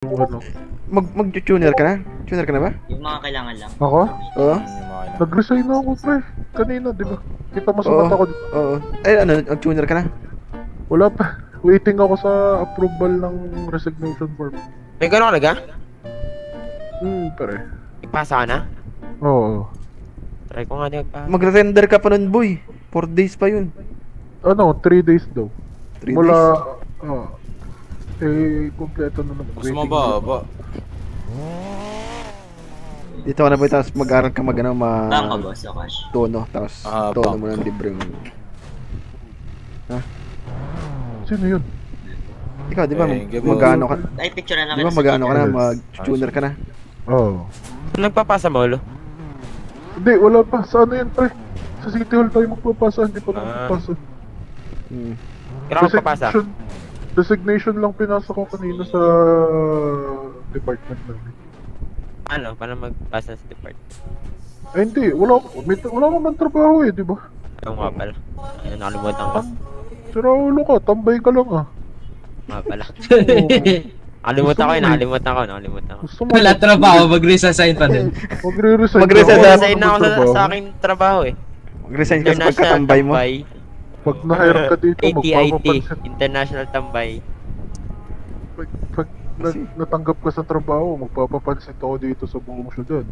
Ano? Mag-tuner ka na? Tuner ka na ba? Yung mga kailangan lang. Ako? Oo. Nag-resign na ako, pre. Kanina, di ba? Kita mo sa Oo. mata ko. Oo. Ay, ano, tuner ka na? Wala pa. Waiting ako sa approval ng resignation form. May gano'n talaga? Pre. Ipasa ka na? Oo. Try ko nga di magpasa. Magre-render ka pa nun, boy. 4 days pa yun. Ano, 3 days daw. 3 Mula, days. kompleto na ng Mas mababa. Dito ka na, boy. Tapos mag-aral ka mag-ano, Bangka boss o cash? tono. Tapos tono mo ng libre mo. Sino yun? Ikaw, di ba? Gabi. Mag-ano ka? Ay, picture na Di ba mag-ano ka na? Mag-tuner ka na? Oo. Nagpapasa mo, Lo? Hindi, wala pa. Sa ano yan, pre? Sa City Hall tayo magpapasa. Hindi pa magpapasa. Kailangan magpapasa? Resignation lang pinasa ko kanina sa department namin. Ano? Paano magpasa sa department? Ay hindi, wala naman trabaho di ba? Yung nga pala. Ayun, nakalimutan ko. Sira ulo ka, tambay ka lang Nga pala. Nakalimutan ko. Gusto mo, Wala trabaho, mag-resign pa din. magre-resign Mag-resign ka, Resign na ako trabaho. sa aking trabaho eh. Mag-resign ka sa pagkatambay mo. Pag na-hire ka dito, ATIT, magpapapansin. International Tambay. Pag natanggap ka sa trabaho, magpapapansin ako dito sa buong syudad.